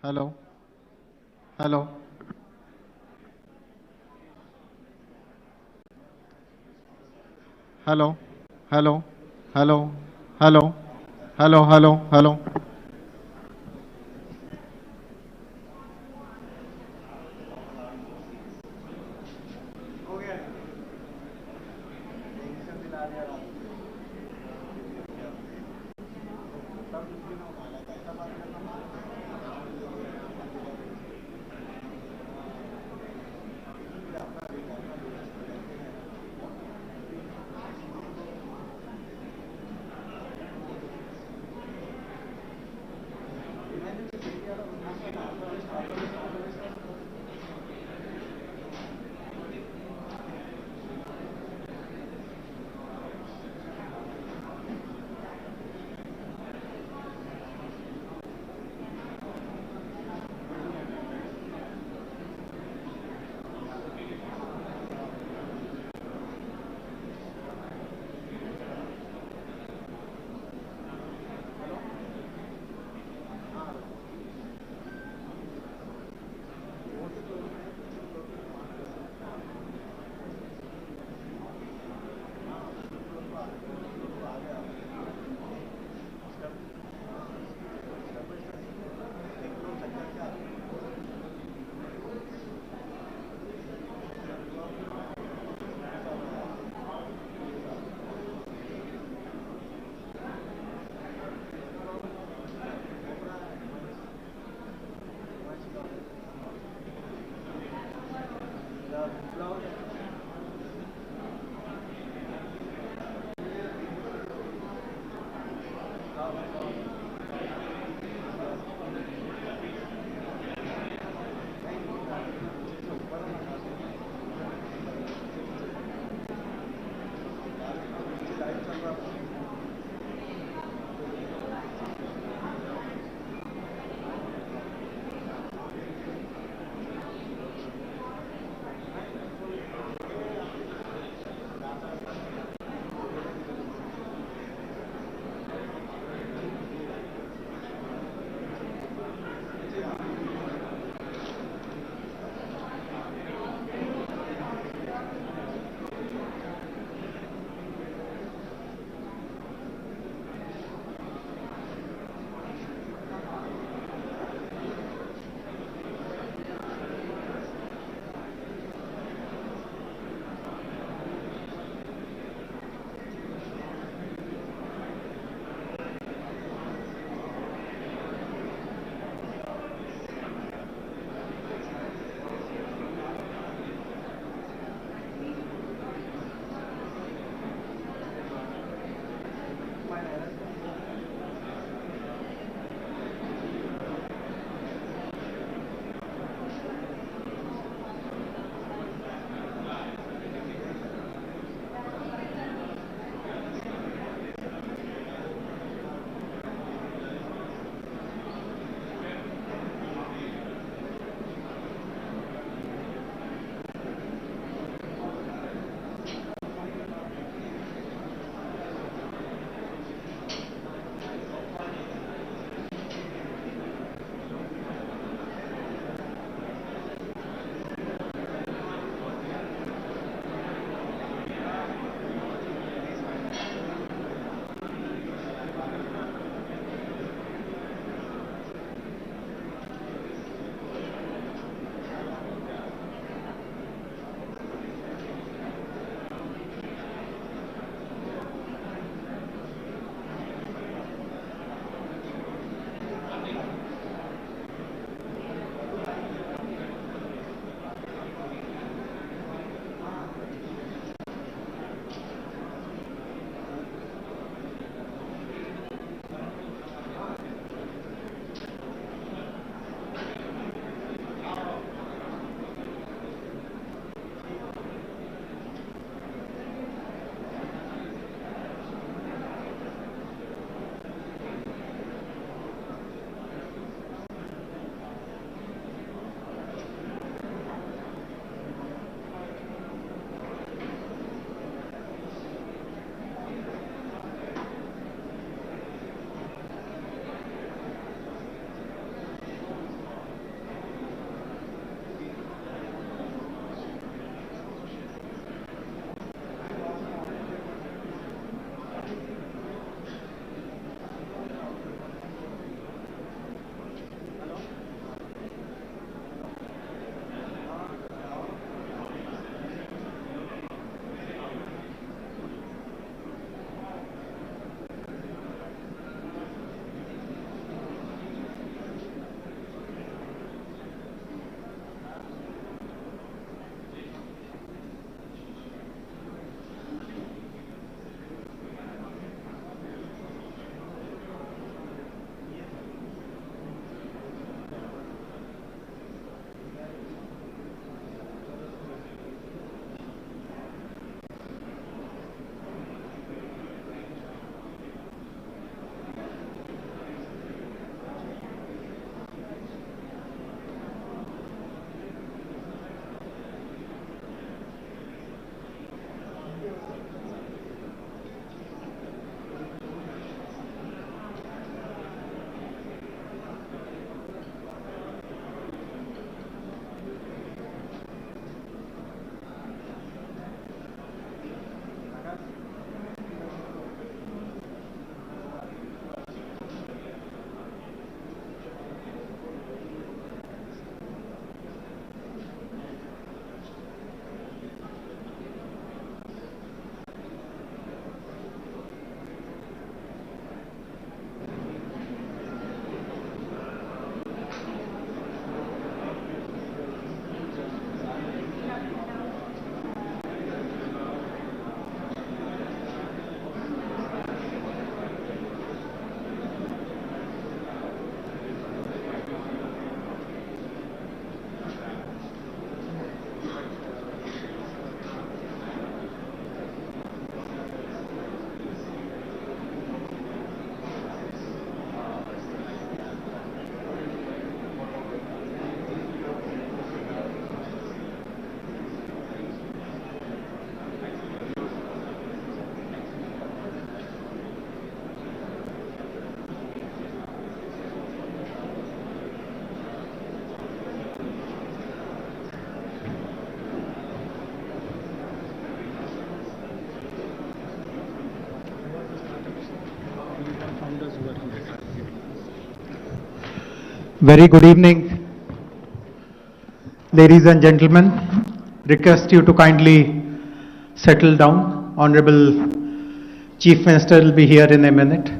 Hello, hello, hello, hello, hello, hello, hello, hello, hello. Very good evening, ladies and gentlemen. Request you to kindly settle down. Honorable Chief Minister will be here in a minute.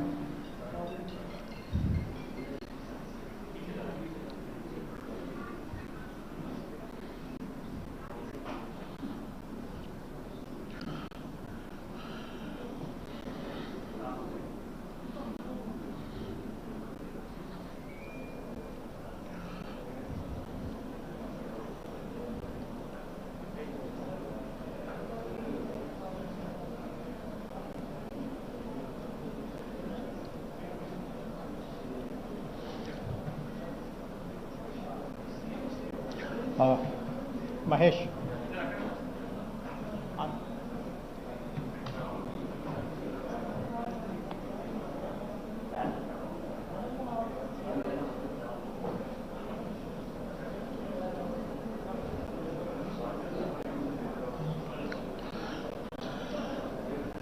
Mahesh.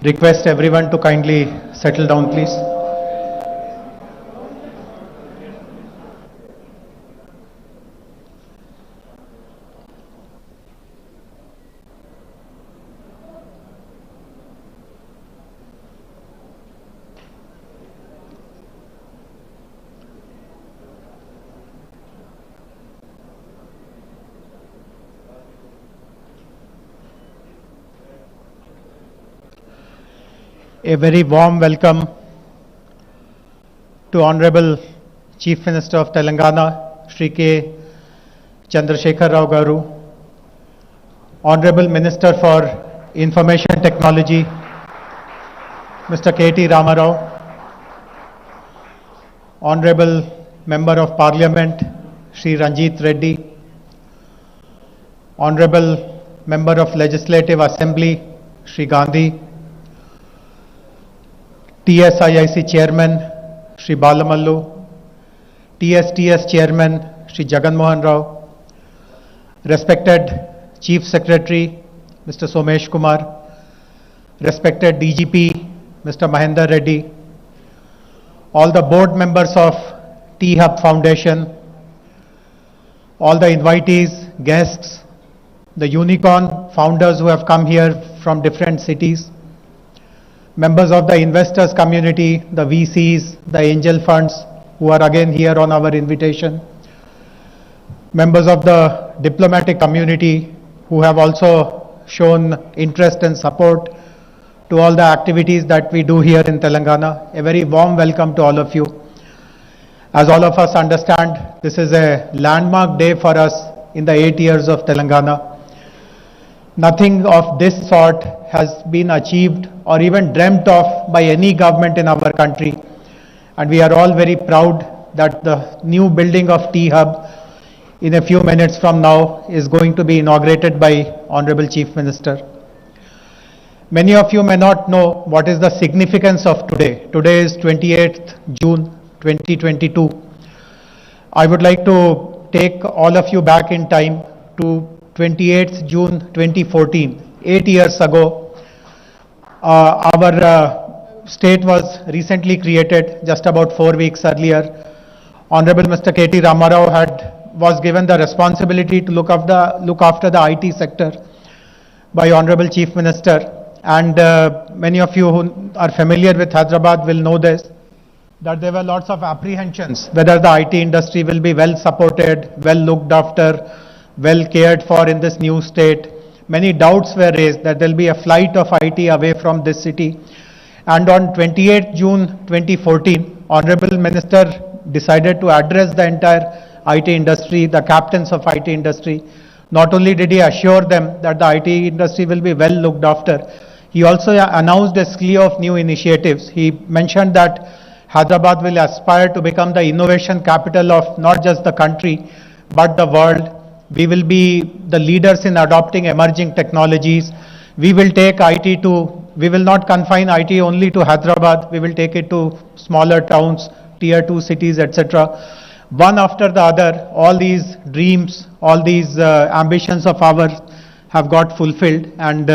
Request everyone to kindly settle down, please. A very warm welcome to Honorable Chief Minister of Telangana, Shri K. Chandrasekhar Rao Garu, Honorable Minister for Information Technology, Mr. K.T. Ramarao, Honorable Member of Parliament, Shri Ranjit Reddy, Honorable Member of Legislative Assembly, Shri Gandhi, TSIIC Chairman, Shri Balamallu, TSTS Chairman, Shri Jagan Mohan Rao, respected Chief Secretary, Mr. Somesh Kumar, respected DGP, Mr. Mahendra Reddy, all the board members of T-Hub Foundation, all the invitees, guests, the unicorn founders who have come here from different cities, members of the investors community, the VCs, the angel funds who are again here on our invitation, members of the diplomatic community who have also shown interest and support to all the activities that we do here in Telangana. A very warm welcome to all of you. As all of us understand, this is a landmark day for us in the 8 years of Telangana. Nothing of this sort has been achieved or even dreamt of by any government in our country. And we are all very proud that the new building of T-Hub in a few minutes from now is going to be inaugurated by Honorable Chief Minister. Many of you may not know what is the significance of today. Today is 28th June 2022. I would like to take all of you back in time to 28th June 2014, 8 years ago. Our state was recently created just about 4 weeks earlier. Honorable Mr. K.T. Ramarao was given the responsibility to look after the IT sector by Honorable Chief Minister. And many of you who are familiar with Hyderabad will know this, that there were lots of apprehensions whether the IT industry will be well supported, well looked after, well cared for in this new state. Many doubts were raised that there will be a flight of IT away from this city. And on 28th June 2014, Honorable Minister decided to address the entire IT industry, the captains of IT industry. Not only did he assure them that the IT industry will be well looked after, he also announced a slew of new initiatives. He mentioned that Hyderabad will aspire to become the innovation capital of not just the country, but the world. We will be the leaders in adopting emerging technologies. We will not confine IT only to Hyderabad. We will take it to smaller towns, tier 2 cities, etc. One after the other, all these dreams, all these ambitions of ours have got fulfilled. And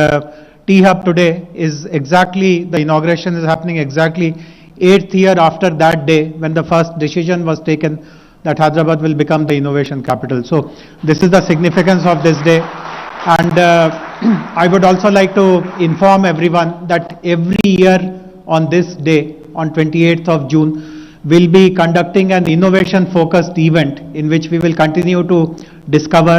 T-Hub today is exactly, the inauguration is happening exactly 8th year after that day when the first decision was taken that Hyderabad will become the innovation capital. So this is the significance of this day. And I would also like to inform everyone that every year on this day, on 28th of June, we'll be conducting an innovation-focused event in which we will continue to discover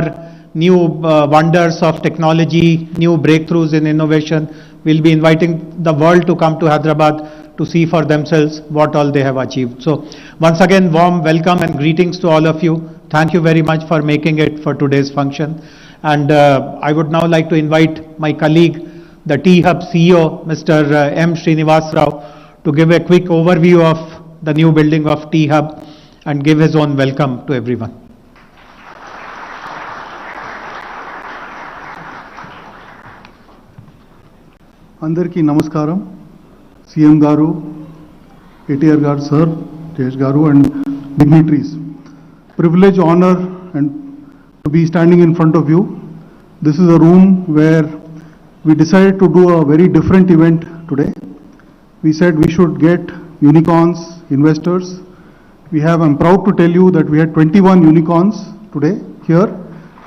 new wonders of technology, new breakthroughs in innovation. We'll be inviting the world to come to Hyderabad to see for themselves what all they have achieved. So once again, warm welcome and greetings to all of you. Thank you very much for making it for today's function. And I would now like to invite my colleague, the T-Hub CEO, Mr. M. Srinivas Rao, to give a quick overview of the new building of T-Hub and give his own welcome to everyone. అందరికీ నమస్కారం CM గారు కేటీఆర్ గారు sir Jayesh గారు and dignitaries. Privilege, honor and to be standing in front of you. This is a room where we decided to do a very different event today. We said we should get unicorns, investors. I'm proud to tell you that we had 21 unicorns today here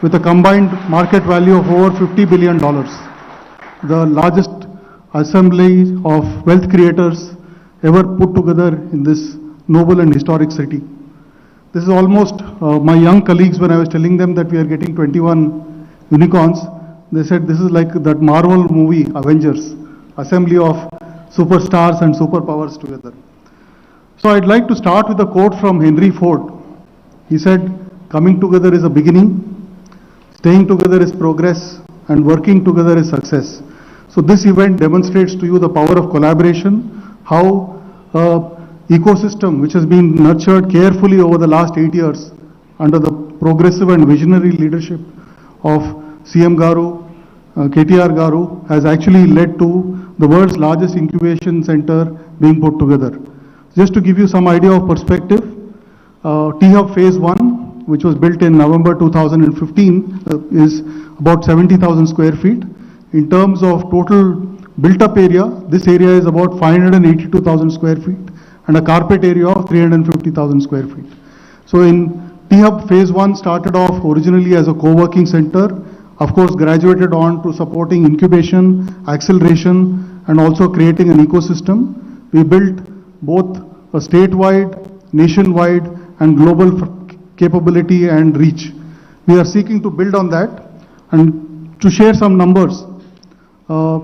with a combined market value of over $50 billion. The largest assembly of wealth creators ever put together in this noble and historic city. This is almost my young colleagues, when I was telling them that we are getting 21 unicorns, they said this is like that Marvel movie, Avengers, assembly of superstars and superpowers together. So I'd like to start with a quote from Henry Ford. He said, coming together is a beginning, staying together is progress, and working together is success. So this event demonstrates to you the power of collaboration, how ecosystem which has been nurtured carefully over the last 8 years under the progressive and visionary leadership of CM Garu, KTR Garu, has actually led to the world's largest incubation center being put together. Just to give you some idea of perspective, T-Hub Phase 1, which was built in November 2015, is about 70,000 square feet. In terms of total built-up area, this area is about 582,000 square feet and a carpet area of 350,000 square feet. So in T-Hub Phase 1 started off originally as a co-working center, of course graduated on to supporting incubation, acceleration, and also creating an ecosystem. We built both a statewide, nationwide, and global capability and reach. We are seeking to build on that. And to share some numbers,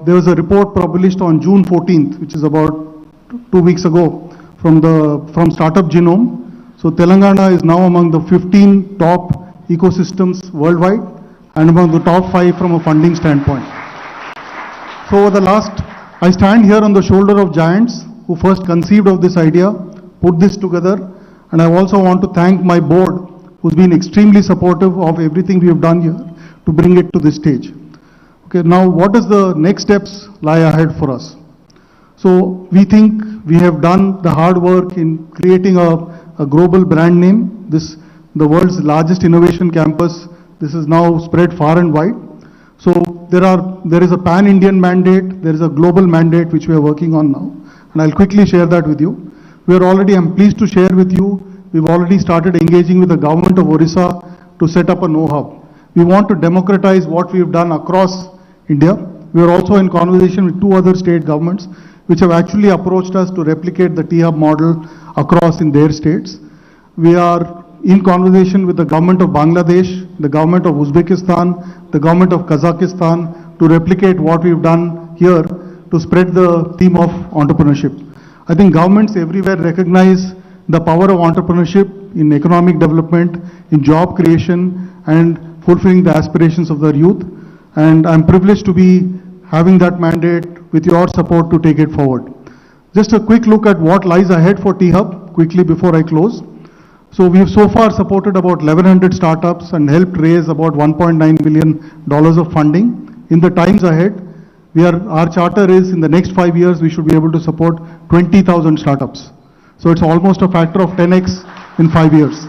there was a report published on June 14th, which is about 2 weeks ago, from Startup Genome. So Telangana is now among the 15 top ecosystems worldwide and among the top 5 from a funding standpoint. So over the last, I stand here on the shoulder of giants who first conceived of this idea, put this together, and I also want to thank my board who's been extremely supportive of everything we have done here to bring it to this stage. Okay, now what is the next steps lie ahead for us? So we think we have done the hard work in creating a global brand name. The world's largest innovation campus. This is now spread far and wide. So there is a pan-Indian mandate, there is a global mandate which we are working on now. And I'll quickly share that with you. I'm pleased to share with you, we've already started engaging with the government of Orissa to set up a know-how. We want to democratize what we've done across India. We are also in conversation with 2 other state governments which have actually approached us to replicate the T-Hub model across in their states. We are in conversation with the government of Bangladesh, the government of Uzbekistan, the government of Kazakhstan to replicate what we've done here to spread the theme of entrepreneurship. I think governments everywhere recognize the power of entrepreneurship in economic development, in job creation, and fulfilling the aspirations of their youth. And I'm privileged to be having that mandate with your support to take it forward. Just a quick look at what lies ahead for T-Hub, quickly before I close. So we have so far supported about 1,100 startups and helped raise about $1.9 billion of funding. In the times ahead, our charter is in the next 5 years, we should be able to support 20,000 startups. So it's almost a factor of 10x in 5 years.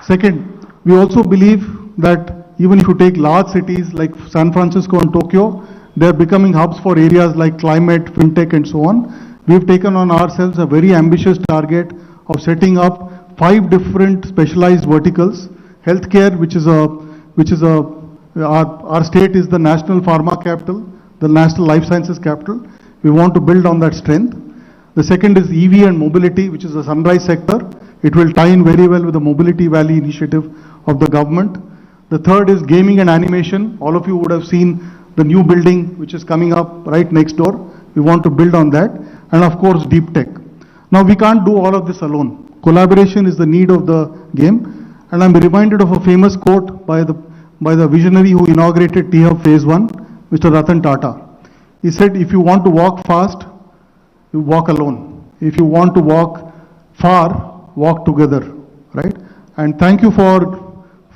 Second, we also believe that even if you take large cities like San Francisco and Tokyo, they're becoming hubs for areas like climate, fintech, and so on. We've taken on ourselves a very ambitious target of setting up 5 different specialized verticals. Healthcare, our state is the national pharma capital, the national life sciences capital. We want to build on that strength. The second is EV and mobility, which is the sunrise sector. It will tie in very well with the Mobility Valley initiative of the government. The third is gaming and animation. All of you would have seen the new building which is coming up right next door. We want to build on that. And of course, deep tech. Now, we can't do all of this alone. Collaboration is the need of the game. And I'm reminded of a famous quote by the visionary who inaugurated T-Hub Phase 1, Mr. Ratan Tata. He said, if you want to walk fast, you walk alone. If you want to walk far, walk together, right? And thank you for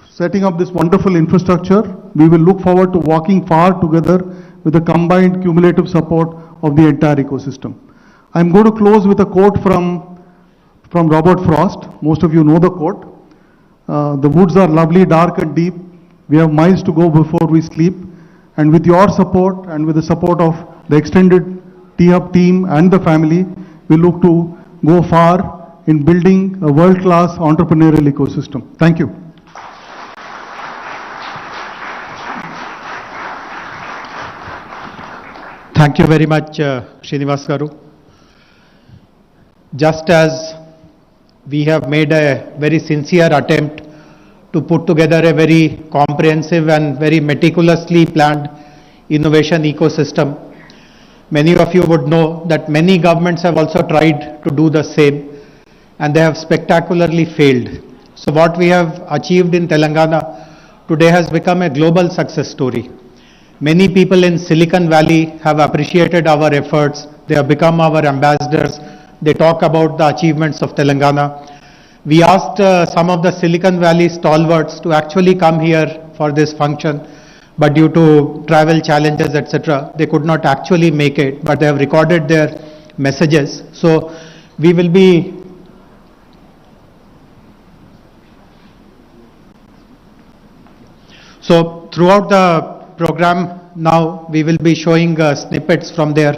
setting up this wonderful infrastructure. We will look forward to walking far together with the combined cumulative support of the entire ecosystem. I'm going to close with a quote from Robert Frost. Most of you know the quote. The woods are lovely, dark and deep. We have miles to go before we sleep. And with your support and with the support of the extended T-Hub team and the family, we look to go far in building a world-class entrepreneurial ecosystem. Thank you. Thank you very much, Srinivas Garu. Just as we have made a very sincere attempt to put together a very comprehensive and very meticulously planned innovation ecosystem, many of you would know that many governments have also tried to do the same, and they have spectacularly failed. So what we have achieved in Telangana today has become a global success story. Many people in Silicon Valley have appreciated our efforts. They have become our ambassadors. They talk about the achievements of Telangana. We asked some of the Silicon Valley stalwarts to actually come here for this function, but due to travel challenges, etc., they could not actually make it, but they have recorded their messages. So we will be throughout the program now, we will be showing snippets from their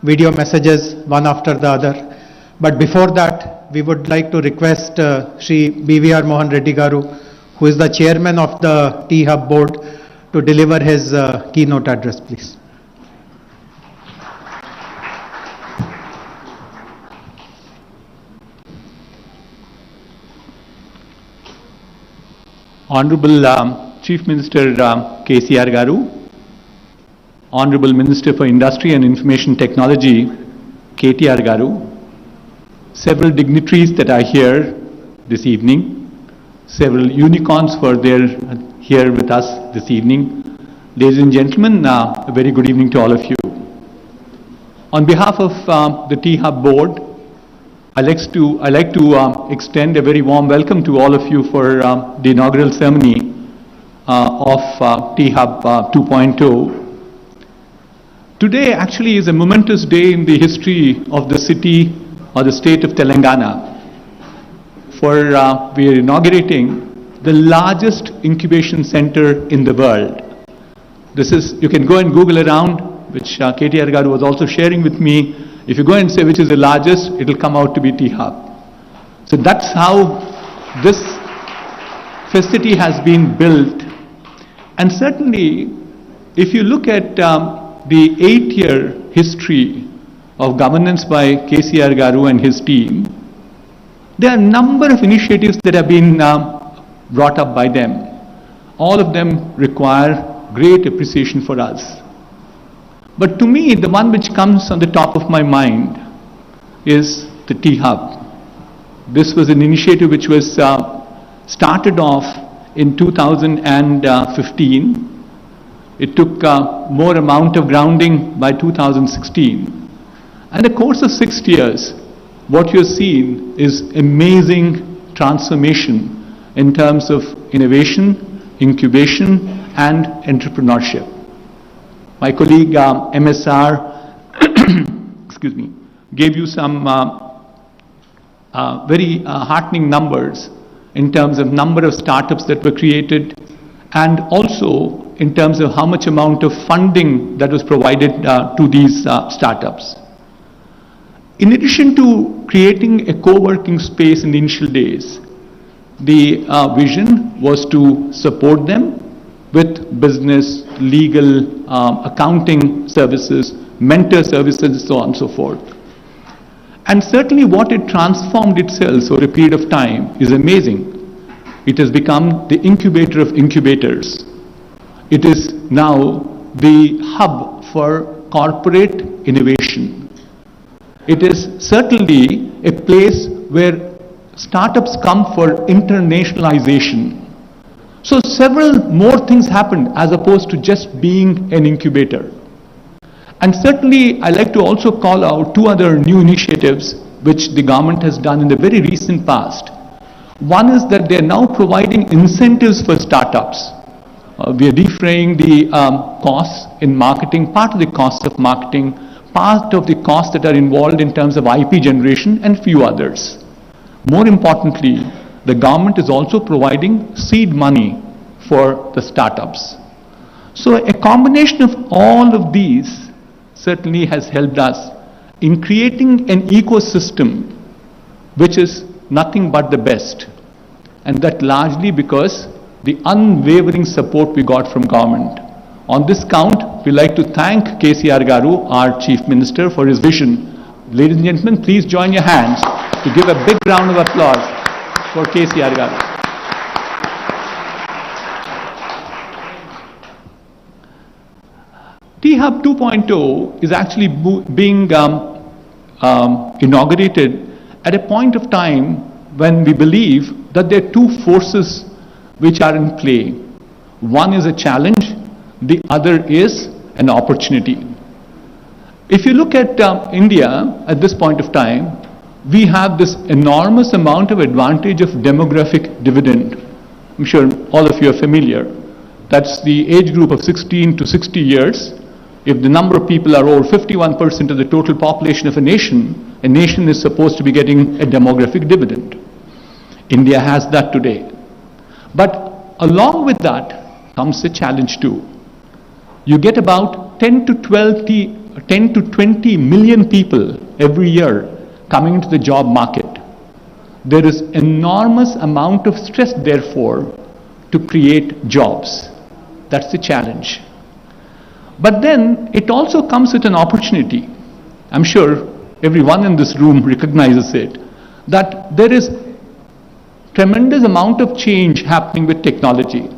video messages one after the other. But before that, we would like to request Shri BVR Mohan Reddy Garu, who is the chairman of the T-Hub board, to deliver his keynote address, please. Honorable Chief Minister KCR Garu, Honorable Minister for Industry and Information Technology KTR Garu, several dignitaries that are here this evening, several unicorns who are there here with us this evening. Ladies and gentlemen, a very good evening to all of you. On behalf of the T-Hub board, I'd like to extend a very warm welcome to all of you for the inaugural ceremony of T-Hub 2.0. Today actually is a momentous day in the history of the city or the state of Telangana, for we are inaugurating the largest incubation center in the world. This is, you can go and Google around, which KTR Garu was also sharing with me. If you go and say which is the largest, it will come out to be T-Hub. So that's how this facility has been built. And certainly, if you look at the 8-year history of governance by KCR Garu and his team, there are a number of initiatives that have been brought up by them. All of them require great appreciation for us. But to me, the one which comes on the top of my mind is the T-Hub. This was an initiative which was started off in 2015. It took more amount of grounding by 2016. And in the course of 6 years, what you're seeing is amazing transformation in terms of innovation, incubation, and entrepreneurship. My colleague MSR excuse me, gave you some very heartening numbers in terms of number of startups that were created, and also in terms of how much amount of funding that was provided to these startups. In addition to creating a co-working space in the initial days, the vision was to support them with business, legal, accounting services, mentor services, and so on and so forth. And certainly what it transformed itself over a period of time is amazing. It has become the incubator of incubators. It is now the hub for corporate innovation. It is certainly a place where startups come for internationalization. So several more things happened as opposed to just being an incubator. And certainly I like to also call out two other new initiatives which the government has done in the very recent past. One is that they are now providing incentives for startups. We are defraying the costs in marketing, part of the costs of marketing, part of the costs that are involved in terms of IP generation, and few others. More importantly, the government is also providing seed money for the startups. So a combination of all of these certainly has helped us in creating an ecosystem which is nothing but the best. And that largely because the unwavering support we got from government. On this count, we like to thank KCR Garu, our Chief Minister, for his vision. Ladies and gentlemen, please join your hands to give a big round of applause for KCR Garu. T-Hub 2.0 is actually being inaugurated at a point of time when we believe that there are two forces which are in play. One is a challenge, the other is an opportunity. If you look at India at this point of time, we have this enormous amount of advantage of demographic dividend. I'm sure all of you are familiar. That's the age group of 16 to 60 years. If the number of people are over 51% of the total population of a nation is supposed to be getting a demographic dividend. India has that today. But along with that comes a challenge too. You get about 10 to 20 million people every year coming into the job market. There is enormous amount of stress, therefore, to create jobs. That's the challenge. But then it also comes with an opportunity. I'm sure everyone in this room recognizes it, that there is tremendous amount of change happening with technology.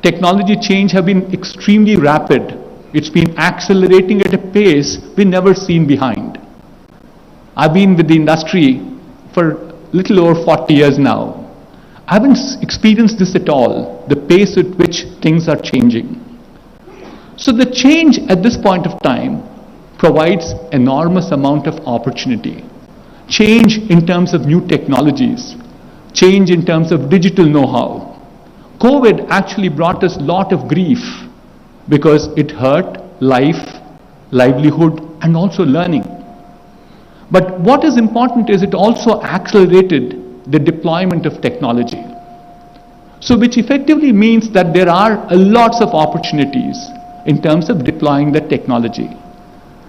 Technology change have been extremely rapid. It's been accelerating at a pace we've never seen behind. I've been with the industry for a little over 40 years now. I haven't experienced this at all, the pace at which things are changing. So the change at this point of time provides enormous amount of opportunity. Change in terms of new technologies, change in terms of digital know-how. COVID actually brought us a lot of grief because it hurt life, livelihood, and also learning. But what is important is it also accelerated the deployment of technology. So which effectively means that there are lots of opportunities in terms of deploying the technology.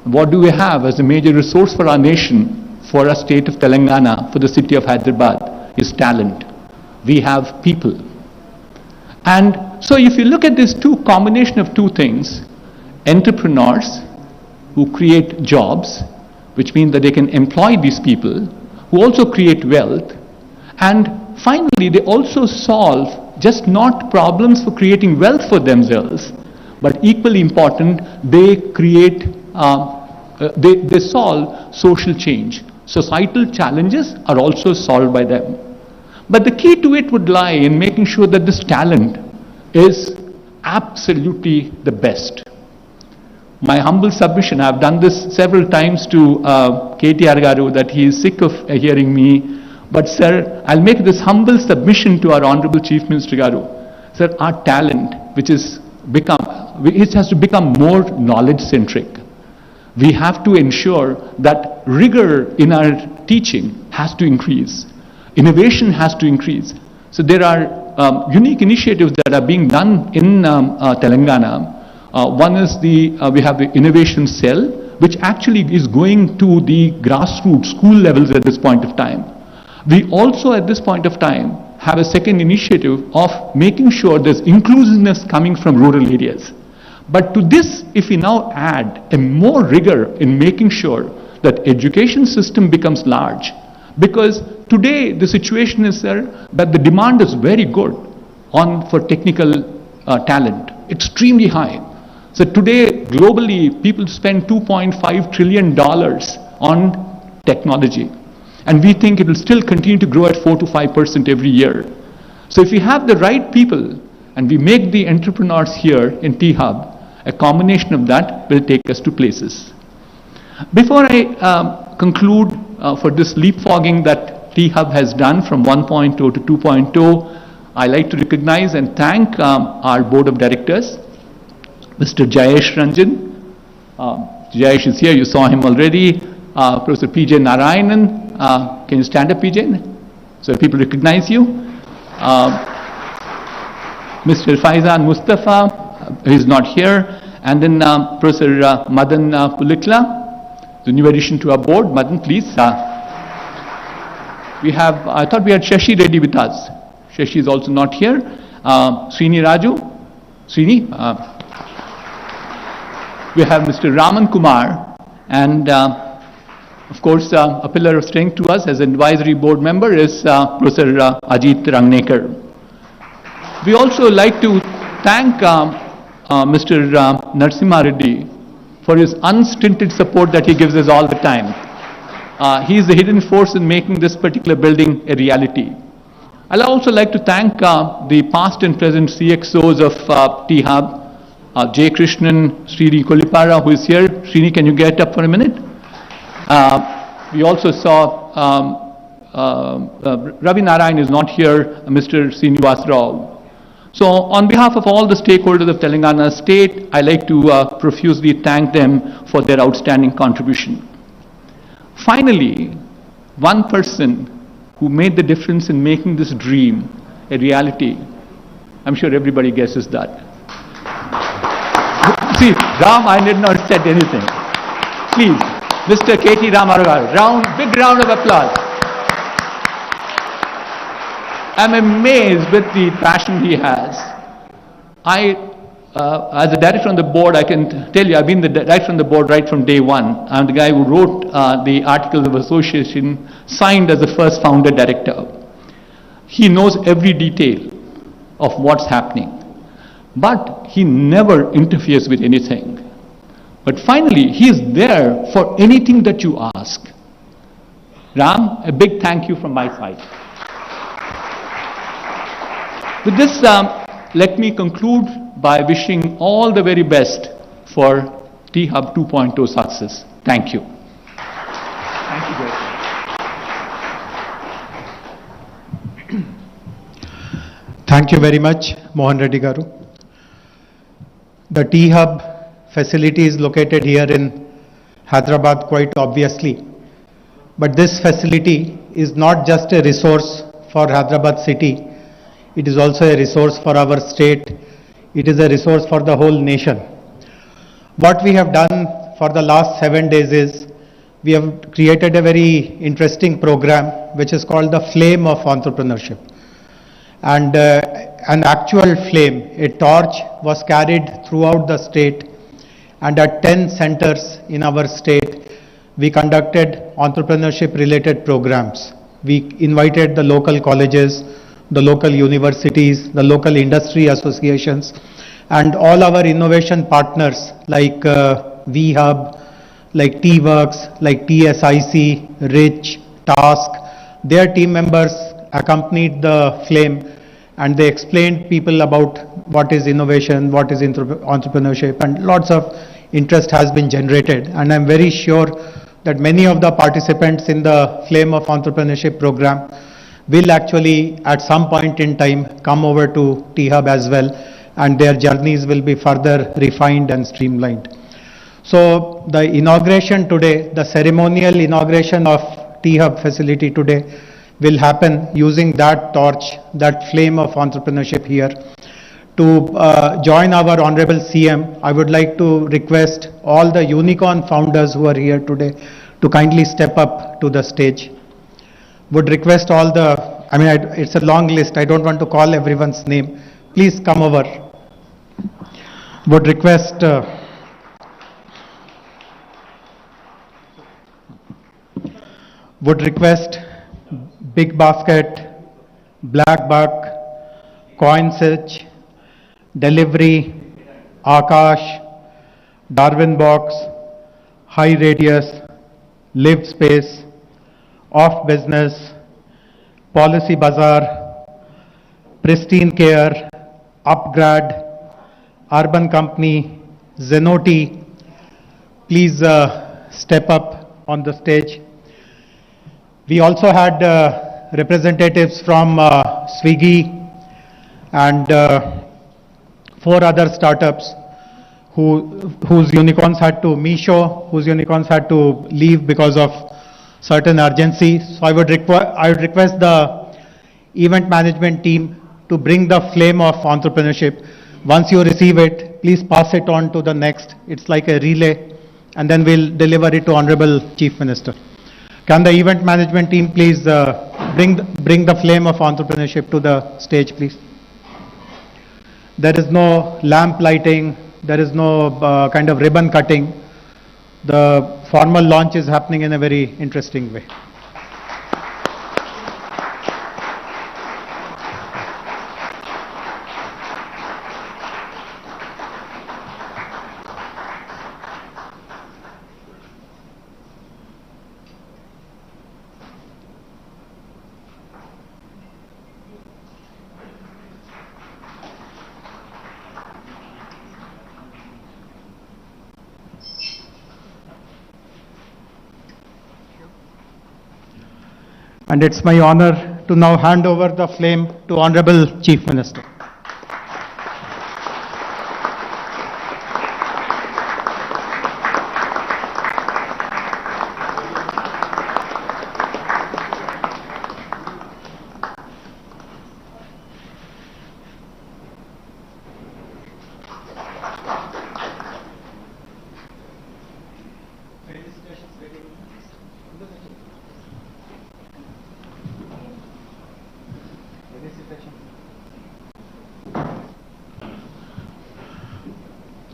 What do we have as a major resource for our nation, for our state of Telangana, for the city of Hyderabad, is talent. We have people. And so if you look at this combination of two things, entrepreneurs who create jobs, which means that they can employ these people, who also create wealth, and finally they also solve just not problems for creating wealth for themselves, but equally important, they create, they solve social change. Societal challenges are also solved by them. But the key to it would lie in making sure that this talent is absolutely the best. My humble submission, I've done this several times to KTR Garu, that he is sick of hearing me. But sir, I'll make this humble submission to our Honorable Chief Minister Garu. Sir, our talent, which has to become more knowledge-centric. We have to ensure that rigor in our teaching has to increase. Innovation has to increase. So there are unique initiatives that are being done in Telangana. One is we have the innovation cell, which actually is going to the grassroots school levels at this point of time. We also at this point of time have a second initiative of making sure there's inclusiveness coming from rural areas. But to this, if we now add a more rigor in making sure that education system becomes large, because today the situation is there that the demand is very good for technical talent, extremely high. So today globally people spend $2.5 trillion on technology, and we think it will still continue to grow at 4 to 5% every year. So if we have the right people and we make the entrepreneurs here in T-Hub, a combination of that will take us to places. Before I conclude for this leapfrogging that T-Hub has done from 1.0 to 2.0, I like to recognize and thank our board of directors, Mr. Jayesh Ranjan. Jayesh is here, you saw him already. Professor P.J. Narayanan, can you stand up, P.J.? So people recognize you. Mr. Faizan Mustafa, who is not here. And then Professor Madan Pulikla, the new addition to our board. Madan, please. We have, I thought we had Shashi Reddy with us. Shashi is also not here. Srini Raju. Srini. We have Mr. Raman Kumar. And of course, a pillar of strength to us as an advisory board member is Professor Ajit Rangnekar. We also like to thank Mr. Narasimha Reddy for his unstinted support that he gives us all the time. He is the hidden force in making this particular building a reality. I'd also like to thank the past and present CXOs of T-Hub, J. Krishnan, Srini Kolipara, who is here. Srini, can you get up for a minute? We also saw Ravi Narayan is not here, Mr. Srinivas Rao. So on behalf of all the stakeholders of Telangana state, I like to profusely thank them for their outstanding contribution. Finally, one person who made the difference in making this dream a reality, I'm sure everybody guesses that. See, Ram, I did not said anything. Please, Mr. K.T. Ramarao, big round of applause. I'm amazed with the passion he has. As a director on the board, I can tell you, I've been the director on the board right from day one. I'm the guy who wrote the Articles of Association, signed as the first founder director. He knows every detail of what's happening, but he never interferes with anything. But finally, he is there for anything that you ask. Ram, a big thank you from my side. With this, let me conclude by wishing all the very best for T-Hub 2.0 success. Thank you. Thank you, Director. Thank you very much, Mohan Reddy Garu. The T-Hub facility is located here in Hyderabad quite obviously. But this facility is not just a resource for Hyderabad city. It is also a resource for our state. It is a resource for the whole nation. What we have done for the last 7 days is we have created a very interesting program which is called the Flame of Entrepreneurship. And an actual flame, a torch, was carried throughout the state, and at 10 centers in our state we conducted entrepreneurship related programs. We invited the local colleges, the local universities, the local industry associations, and all our innovation partners like V-Hub, like T-Works, like TSIC, RICH, TASK. Their team members accompanied the flame and they explained people about what is innovation, what is entrepreneurship, and lots of interest has been generated. And I'm very sure that many of the participants in the Flame of Entrepreneurship program will actually at some point in time come over to T-Hub as well, and their journeys will be further refined and streamlined. So the inauguration today, the ceremonial inauguration of T-Hub facility today will happen using that torch, that flame of entrepreneurship here, to join our Honorable CM, I would like to request all the unicorn founders who are here today to kindly step up to the stage. Would request all the, it's a long list, I don't want to call everyone's name. Please come over. Would request Big Basket, Black Buck, Coin Search, Delivery, Akash, Darwin Box, High Radius, Live Space, Off Business, Policy Bazaar, Pristine Care, Upgrad, Urban Company, Zenoti. Please step up on the stage. We also had representatives from Swiggy and 4 other startups whose unicorns had to Meesho, whose unicorns had to leave because of certain urgency. So I would request the event management team to bring the flame of entrepreneurship. Once you receive it, please pass it on to the next. It's like a relay, and then we'll deliver it to Honorable Chief Minister. Can the event management team please bring the flame of entrepreneurship to the stage, please? There is no lamp lighting, there is no kind of ribbon cutting. The formal launch is happening in a very interesting way. And it's my honor to now hand over the flame to Honorable Chief Minister.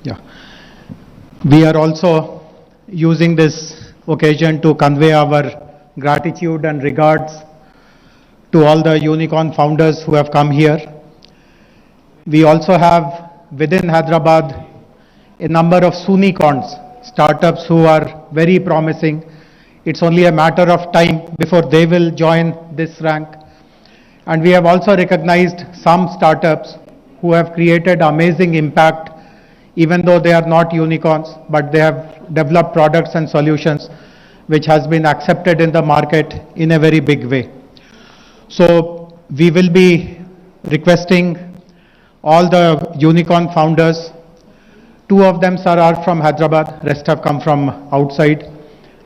Yeah. We are also using this occasion to convey our gratitude and regards to all the unicorn founders who have come here. We also have within Hyderabad a number of Sunicorns, startups who are very promising. It's only a matter of time before they will join this rank. And we have also recognized some startups who have created amazing impact, even though they are not unicorns, but they have developed products and solutions which has been accepted in the market in a very big way. So we will be requesting all the unicorn founders. 2 of them, sir, are from Hyderabad, rest have come from outside.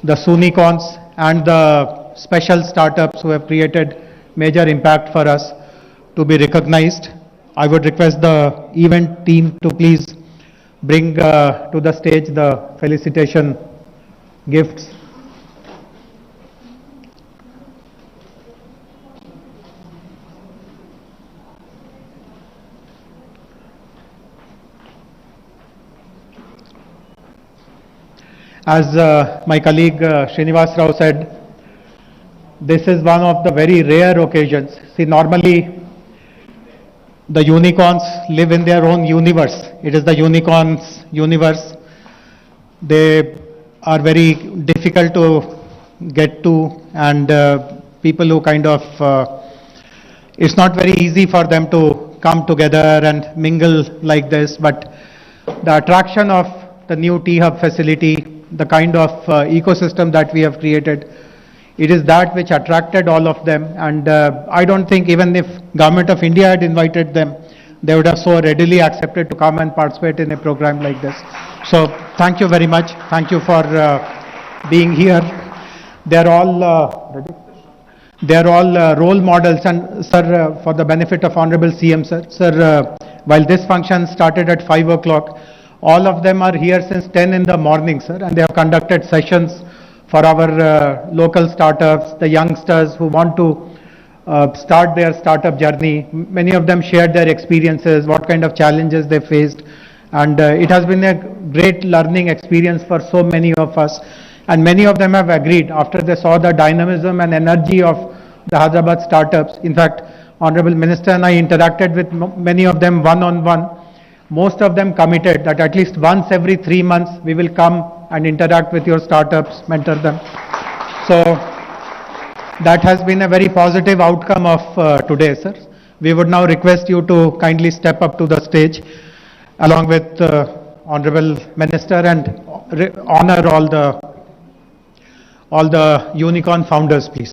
The Sunicorns and the special startups who have created major impact for us to be recognized. I would request the event team to please bring to the stage the felicitation gifts. As my colleague Srinivas Rao said, this is one of the very rare occasions. See, normally the unicorns live in their own universe. It is the unicorns' universe. They are very difficult to get to, and people who kind of, it's not very easy for them to come together and mingle like this, but the attraction of the new T-Hub facility, the kind of ecosystem that we have created, it is that which attracted all of them, and I don't think even if Government of India had invited them, they would have so readily accepted to come and participate in a program like this. So thank you very much. Thank you for being here. They're all role models, and sir, for the benefit of Honorable CM, sir, while this function started at 5 o'clock, all of them are here since 10 in the morning, sir, and they have conducted sessions for our local startups, the youngsters who want to start their startup journey. Many of them shared their experiences, what kind of challenges they faced, and it has been a great learning experience for so many of us. And many of them have agreed after they saw the dynamism and energy of the Hyderabad startups. In fact, Honorable Minister and I interacted with many of them one-on-one. Most of them committed that at least once every 3 months we will come and interact with your startups, mentor them. So that has been a very positive outcome of today, sir. We would now request you to kindly step up to the stage along with Honorable Minister and honor all the unicorn founders, please.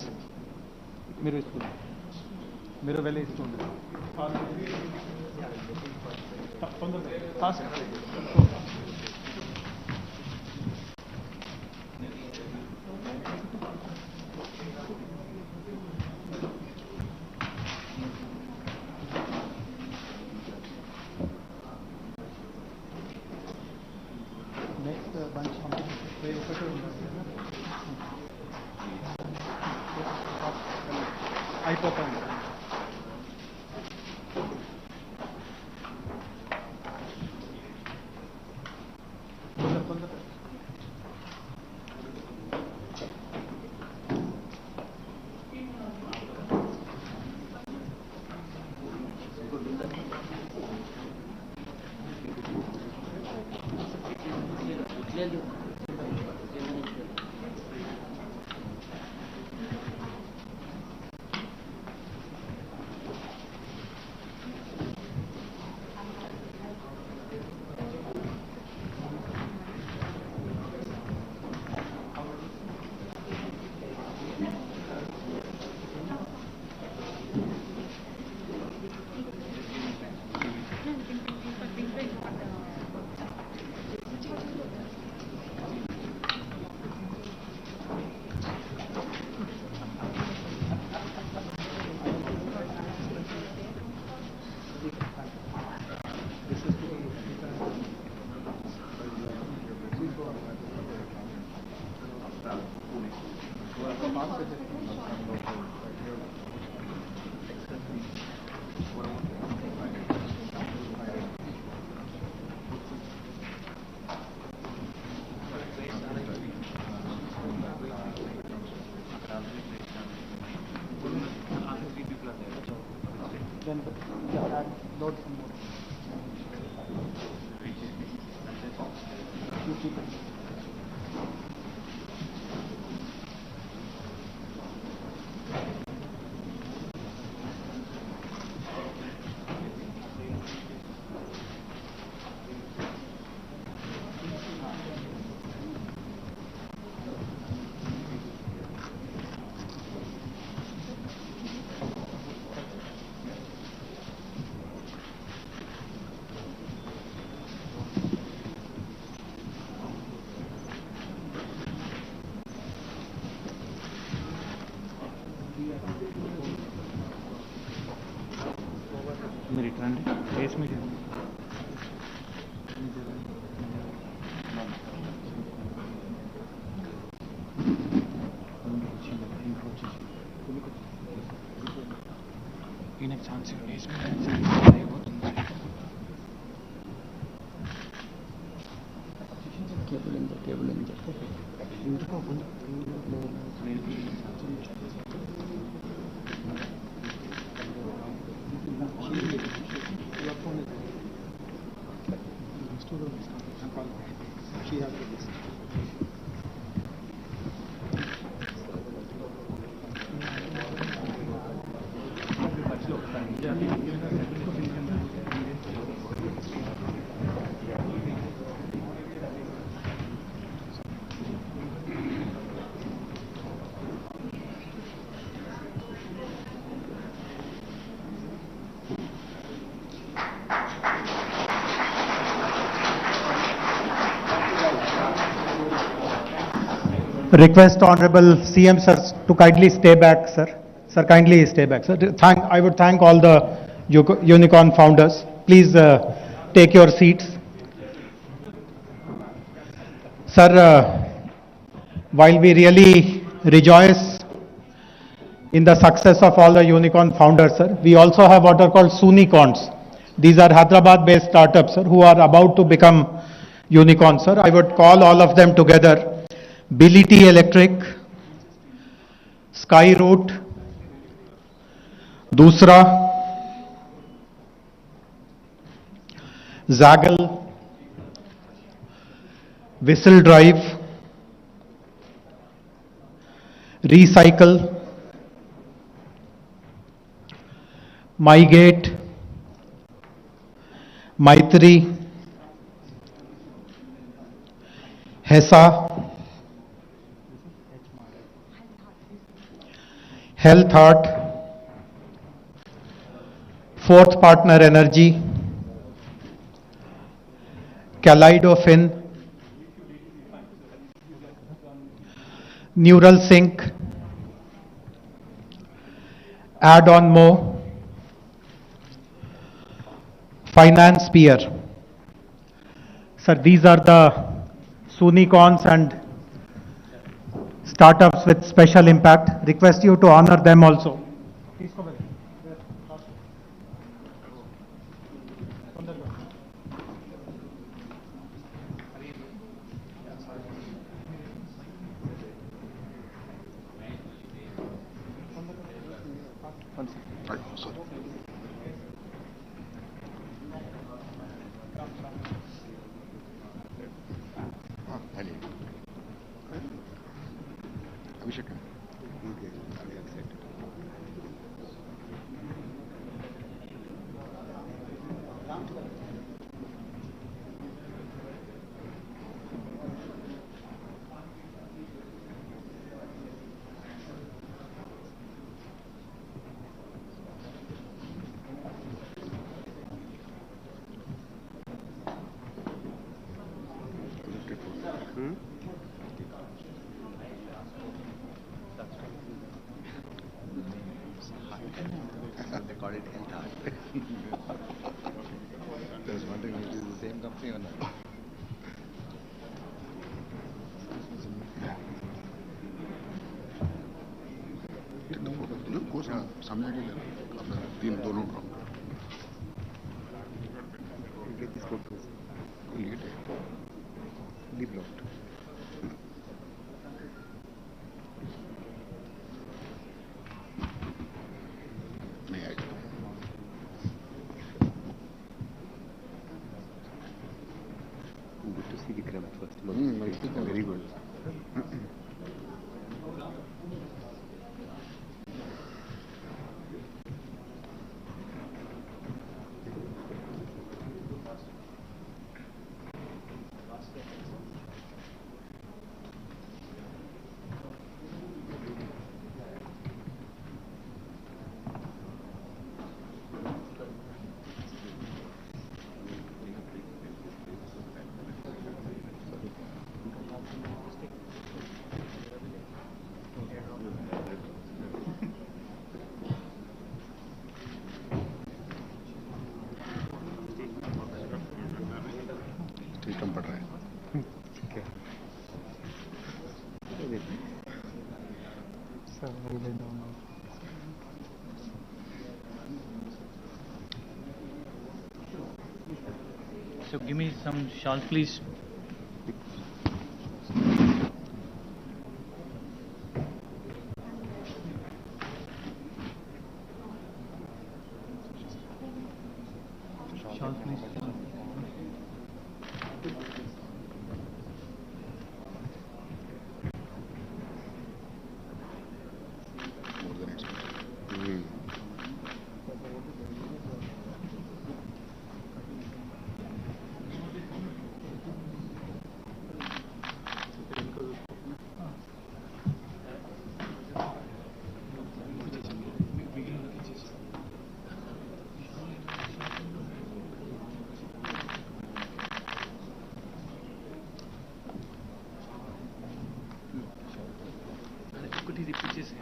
Request Honorable CM sir to kindly stay back, sir. Sir, kindly stay back. Sir, I would thank all the unicorn founders. Please take your seats. Sir, while we really rejoice in the success of all the unicorn founders, sir, we also have what are called Sunicorns. These are Hyderabad-based startups, sir, who are about to become unicorns, sir. I would call all of them together: Bility Electric, Skyroot, Dusra, Zaggle, Whistle Drive, Recycle, MyGate, Maitri, HESA, Health Heart, Fourth Partner Energy, Kaleidofin, Neural Sync, Add-on Mo, Finance Peer. Sir, these are the Sunicorns and startups with special impact. Request you to honor them also. They call it health art. I was wondering if it is the same company or not. तीन दोनों Get these photos. Fully blocked. नहीं आएगा Good to see Vikram first. Very good. ठीक कम पड़ रहा है So give me some shawl, please. Shawl, please. more than expected Equity the pitches.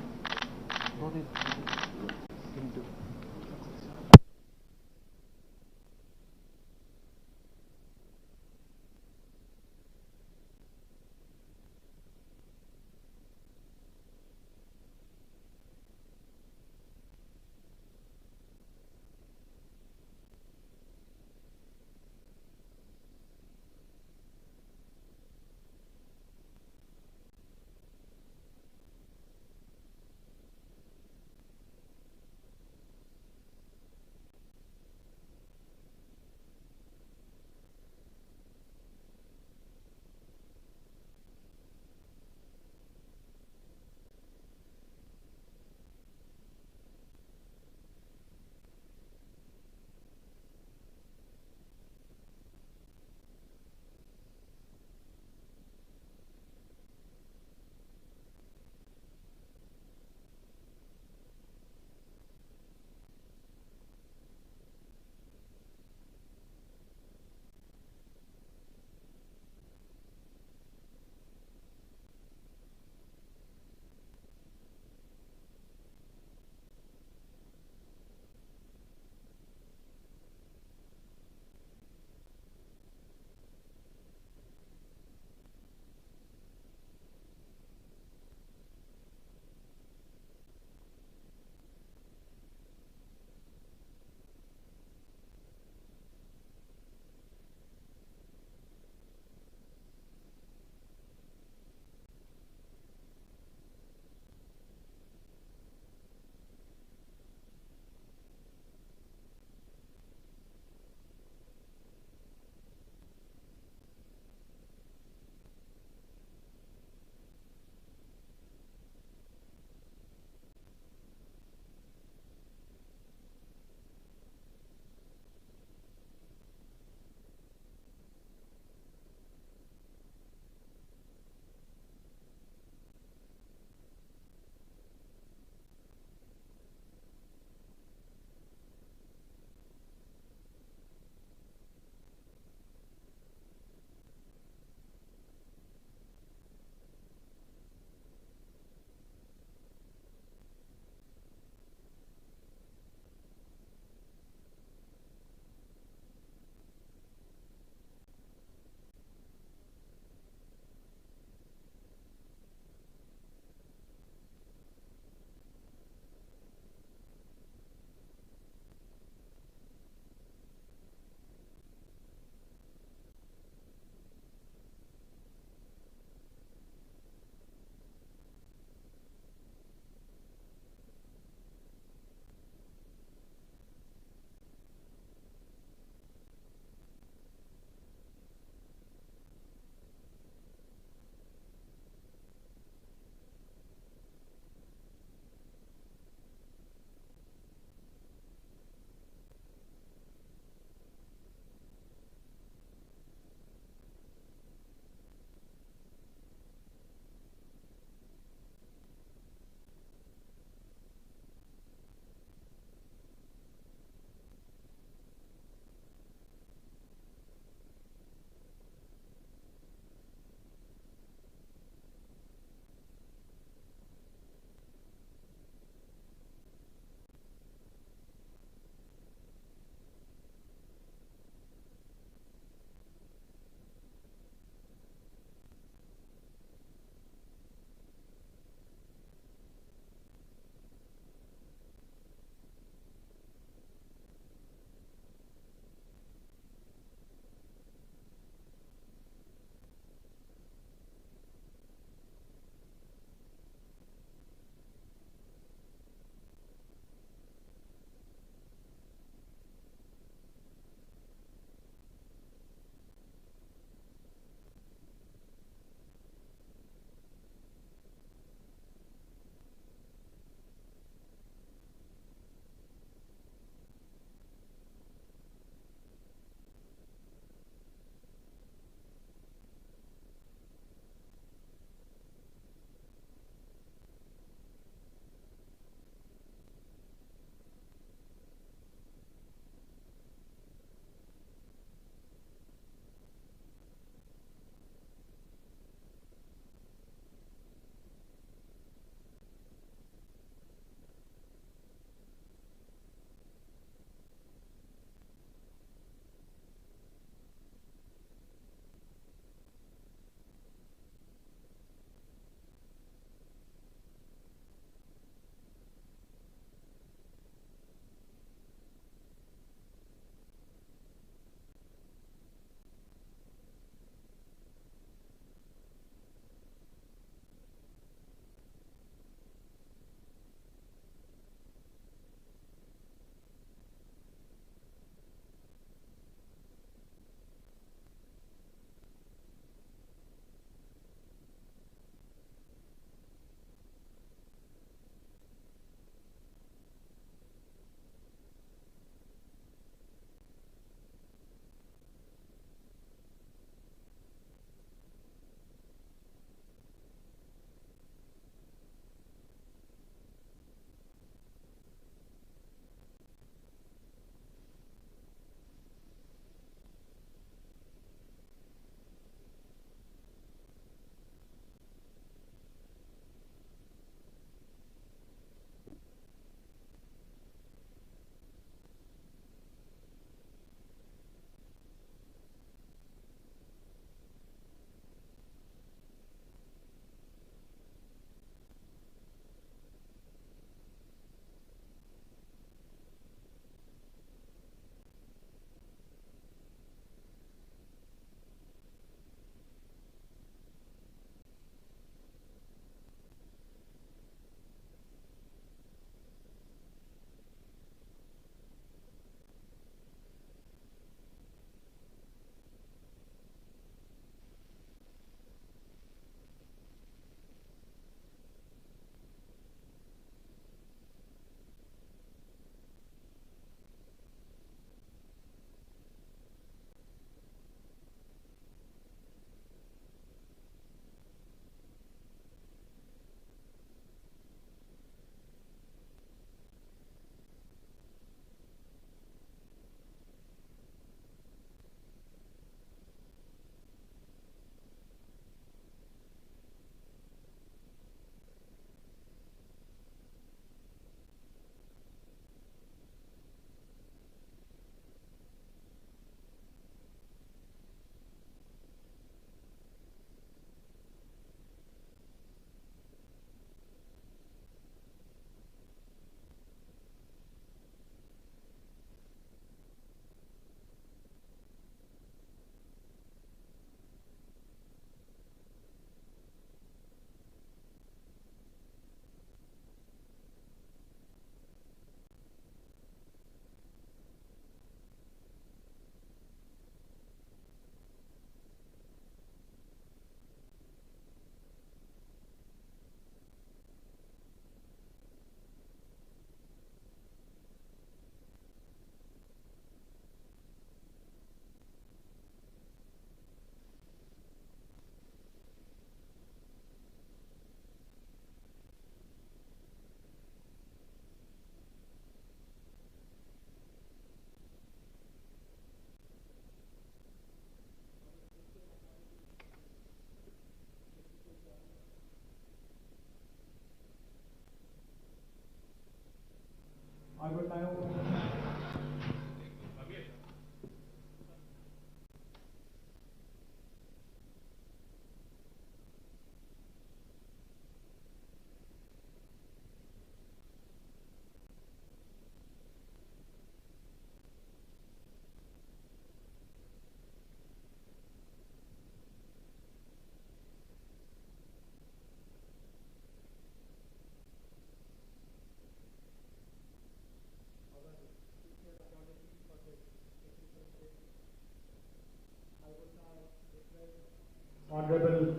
Honorable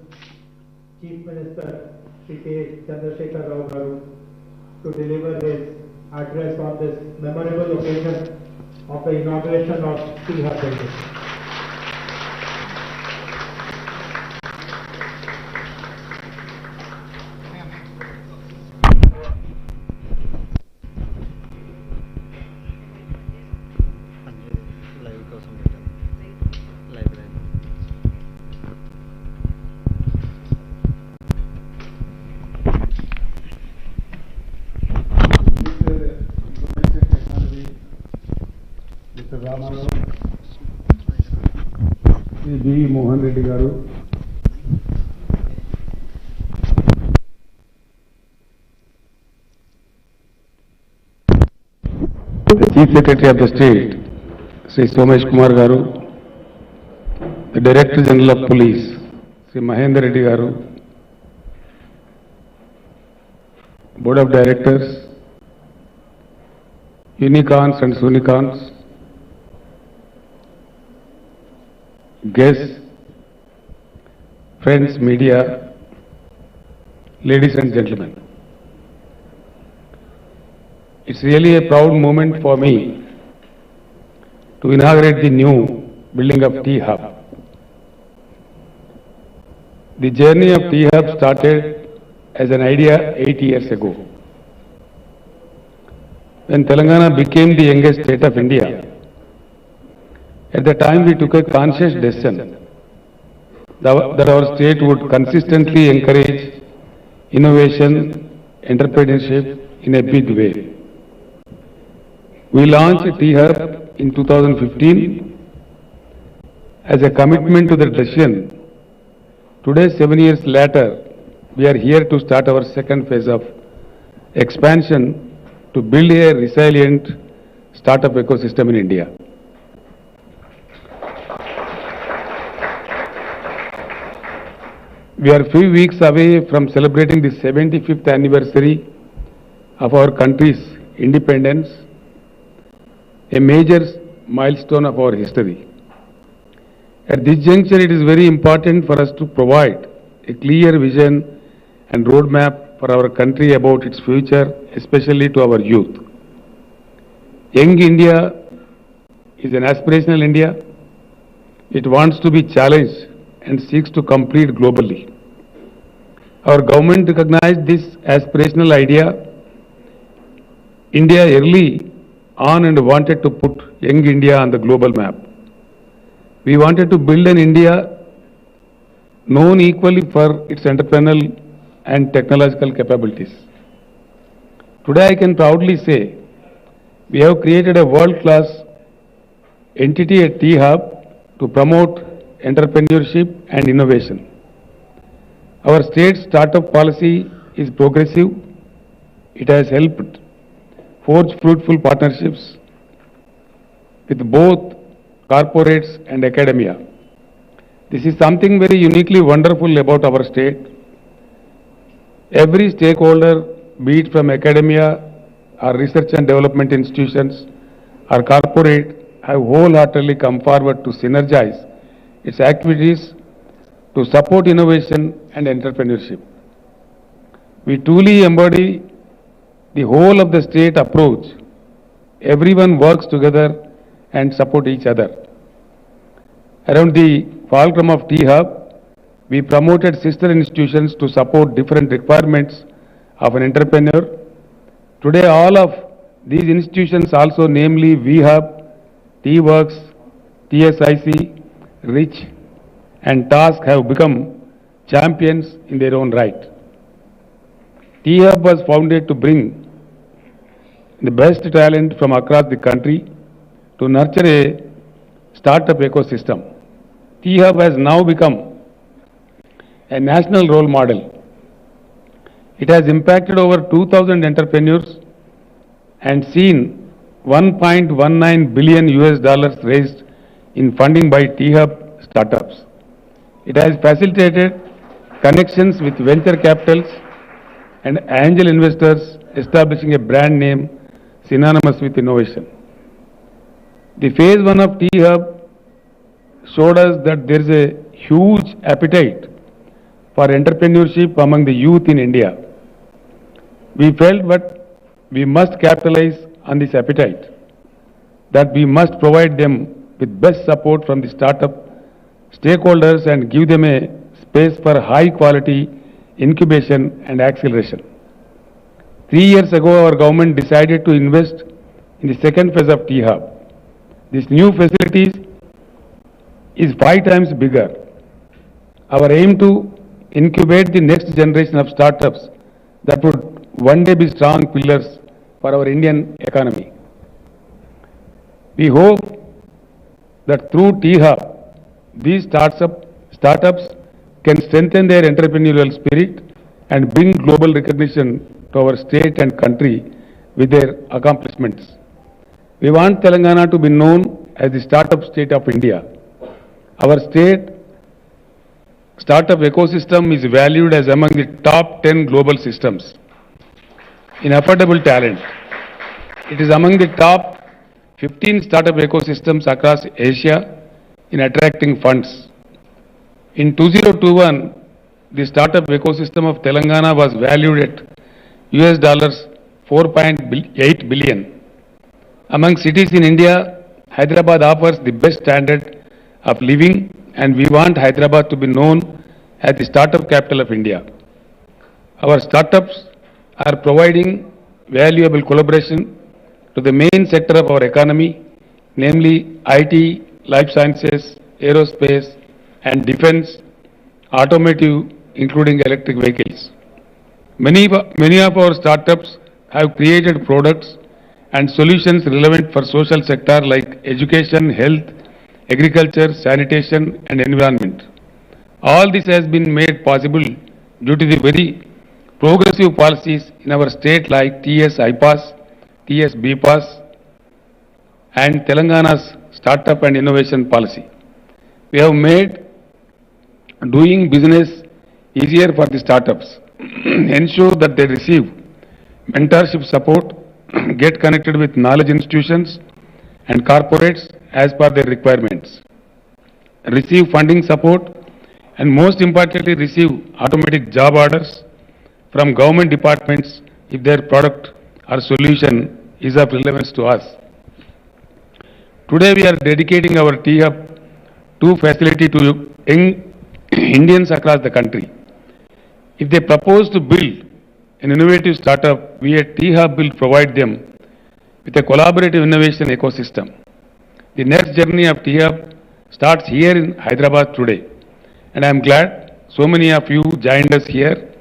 Chief Minister Shri K. Chandrasekhar Rao Garu to deliver his address on this memorable occasion of the inauguration of T-Hub building. Live కోసం పెట్టాను live Mr. Ramarao, Sri B. Mohan Reddy Garu, the Chief Secretary of the State, Sri Somesh Kumar Garu, the Director General of Police, Sri Mahendra Reddy Garu, Board of Directors, Unicorns and Sunicorns, guests, friends, media, ladies and gentlemen. It's really a proud moment for me to inaugurate the new building of T-Hub. The journey of T-Hub started as an idea 8 years ago. When Telangana became the youngest state of India, at the time we took a conscious decision that our state would consistently encourage innovation, entrepreneurship in a big way. We launched T-Hub in 2015 as a commitment to the decision. Today, 7 years later, we are here to start our second phase of expansion to build a resilient startup ecosystem in India. We are few weeks away from celebrating the 75th anniversary of our country's independence, a major milestone of our history. At this juncture, it is very important for us to provide a clear vision and roadmap for our country about its future, especially to our youth. Young India is an aspirational India. It wants to be challenged and seeks to compete globally. Our government recognized this aspirational idea India early on and wanted to put young India on the global map. We wanted to build an India known equally for its entrepreneurial and technological capabilities. Today I can proudly say we have created a world-class entity at T-Hub to promote entrepreneurship and innovation. Our state startup policy is progressive. It has helped forge fruitful partnerships with both corporates and academia. This is something very uniquely wonderful about our state. Every stakeholder, be it from academia or research and development institutions or corporate, have wholeheartedly come forward to synergize its activities to support innovation and entrepreneurship. We truly embody the whole of the state approach. Everyone works together and support each other. Around the fulcrum of T-Hub, we promoted sister institutions to support different requirements of an entrepreneur. Today, all of these institutions also, namely V-Hub, T-Works, TSIC, RICH, and TASK, have become champions in their own right. T-Hub was founded to bring the best talent from across the country to nurture a startup ecosystem. T-Hub has now become a national role model. It has impacted over 2,000 entrepreneurs and seen 1.19 billion US dollars raised in funding by T-Hub startups. It has facilitated connections with venture capitals and angel investors, establishing a brand name synonymous with innovation. The phase 1 of T-Hub showed us that there is a huge appetite for entrepreneurship among the youth in India. We felt that we must capitalize on this appetite, that we must provide them with best support from the startup stakeholders and give them a space for high quality incubation and acceleration. 3 years ago, our government decided to invest in the second phase of T-Hub. This new facility is 5 times bigger. Our aim to incubate the next generation of startups that would one day be strong pillars for our Indian economy. We hope that through T-Hub, these startups can strengthen their entrepreneurial spirit and bring global recognition to our state and country with their accomplishments. We want Telangana to be known as the startup state of India. Our state startup ecosystem is valued as among the top 10 global systems in affordable talent. It is among the top 15 startup ecosystems across Asia in attracting funds. In 2021, the startup ecosystem of Telangana was valued at US dollars 4.8 billion. Among cities in India, Hyderabad offers the best standard of living, and we want Hyderabad to be known as the startup capital of India. Our startups are providing valuable collaboration to the main sector of our economy, namely IT, life sciences, aerospace, and defense, automotive, including electric vehicles. Many of our startups have created products and solutions relevant for social sector like education, health, agriculture, sanitation, and environment. All this has been made possible due to the very progressive policies in our state like TS IPAS, TS BPAS, and Telangana's startup and innovation policy. We have made doing business easier for the startups, ensure that they receive mentorship support, get connected with knowledge institutions and corporates as per their requirements, receive funding support, and most importantly receive automatic job orders from government departments if their product or solution is of relevance to us. Today we are dedicating our T-Hub 2 facility to young Indians across the country. If they propose to build an innovative startup, we at T-Hub will provide them with a collaborative innovation ecosystem. The next journey of T-Hub starts here in Hyderabad today, and I am glad so many of you joined us here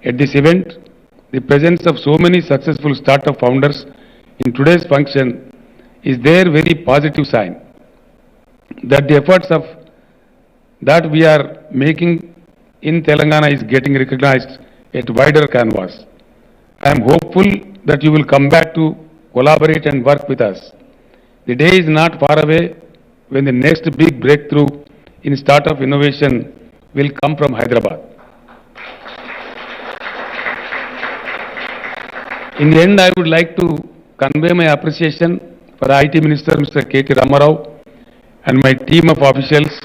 at this event. The presence of so many successful startup founders in today's function is their very positive sign that the efforts of that we are making in Telangana is getting recognized at wider canvas. I am hopeful that you will come back to collaborate and work with us. The day is not far away when the next big breakthrough in startup innovation will come from Hyderabad. In the end, I would like to convey my appreciation for the IT Minister, Mr. K.T. Ramarao, and my team of officials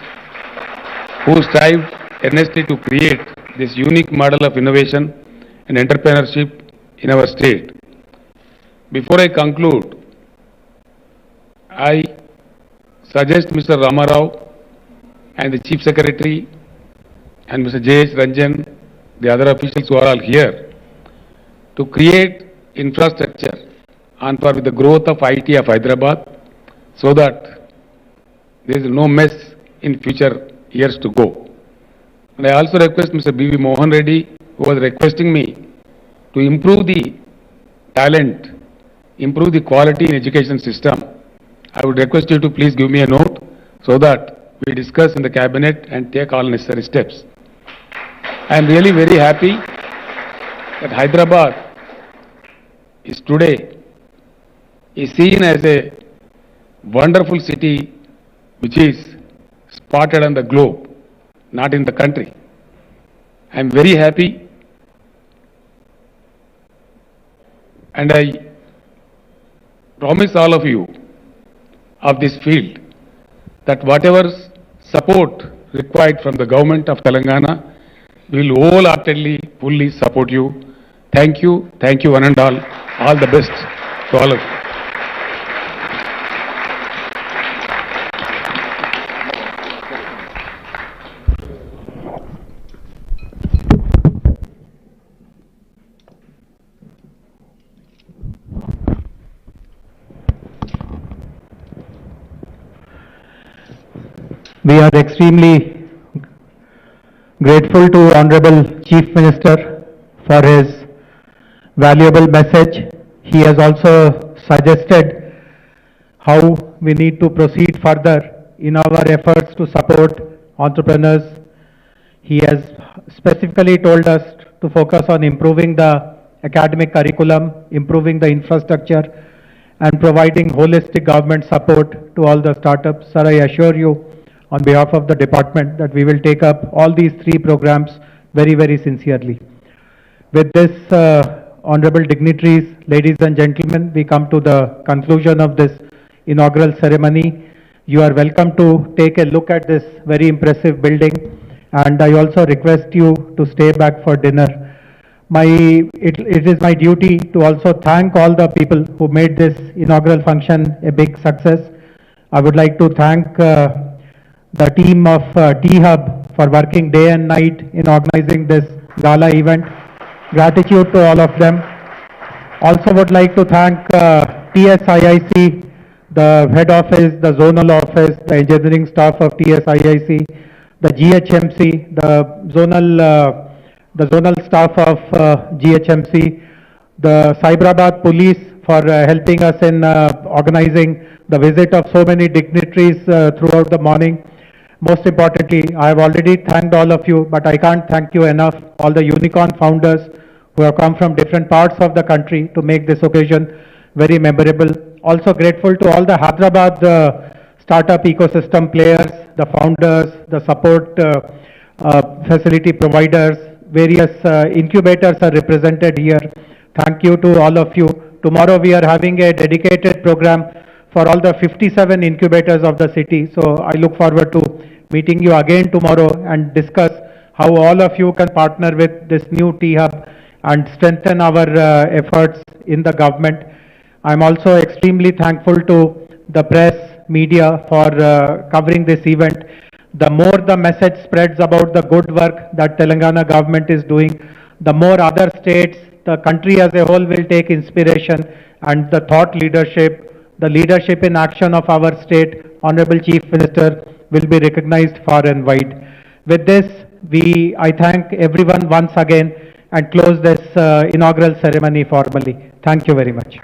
who strived earnestly to create this unique model of innovation and entrepreneurship in our state. Before I conclude, I suggest Mr. Ramarao and the Chief Secretary and Mr. J.S. Ranjan, the other officials who are all here, to create infrastructure on par with the growth of IT of Hyderabad so that there is no mess in future years to go. And I also request Mr. B.V. Mohan Reddy, who was requesting me to improve the talent improve the quality in education system. I would request you to please give me a note so that we discuss in the cabinet and take all necessary steps. I am really very happy that Hyderabad is today seen as a wonderful city which is spotted on the globe, not in the country. I am very happy, and I promise all of you of this field that whatever support required from the government of Telangana, we will wholeheartedly, fully support you. Thank you one and all. All the best to all of you. We are extremely grateful to Honorable Chief Minister for his valuable message. He has also suggested how we need to proceed further in our efforts to support entrepreneurs. He has specifically told us to focus on improving the academic curriculum, improving the infrastructure, and providing holistic government support to all the startups. Sir, I assure you on behalf of the department that we will take up all these three programs very, very sincerely. With this, honorable dignitaries, ladies and gentlemen, we come to the conclusion of this inaugural ceremony. You are welcome to take a look at this very impressive building, and I also request you to stay back for dinner. It is my duty to also thank all the people who made this inaugural function a big success. I would like to thank the team of T-Hub for working day and night in organizing this gala event. Gratitude to all of them. Also would like to thank TSIIC, the head office, the zonal office, the engineering staff of TSIIC, the GHMC, the zonal staff of GHMC, the Cyberabad police for helping us in organizing the visit of so many dignitaries throughout the morning. Most importantly, I have already thanked all of you, but I can't thank you enough, all the unicorn founders who have come from different parts of the country to make this occasion very memorable. Also grateful to all the Hyderabad startup ecosystem players, the founders, the support facility providers, various incubators are represented here. Thank you to all of you. Tomorrow we are having a dedicated program for all the 57 incubators of the city. So I look forward to meeting you again tomorrow and discuss how all of you can partner with this new T-Hub and strengthen our efforts in the government. I'm also extremely thankful to the press, media for covering this event. The more the message spreads about the good work that Telangana government is doing, the more other states, the country as a whole will take inspiration, and the thought leadership, the leadership in action of our state, Honorable Chief Minister, will be recognized far and wide. With this, I thank everyone once again and close this inaugural ceremony formally. Thank you very much.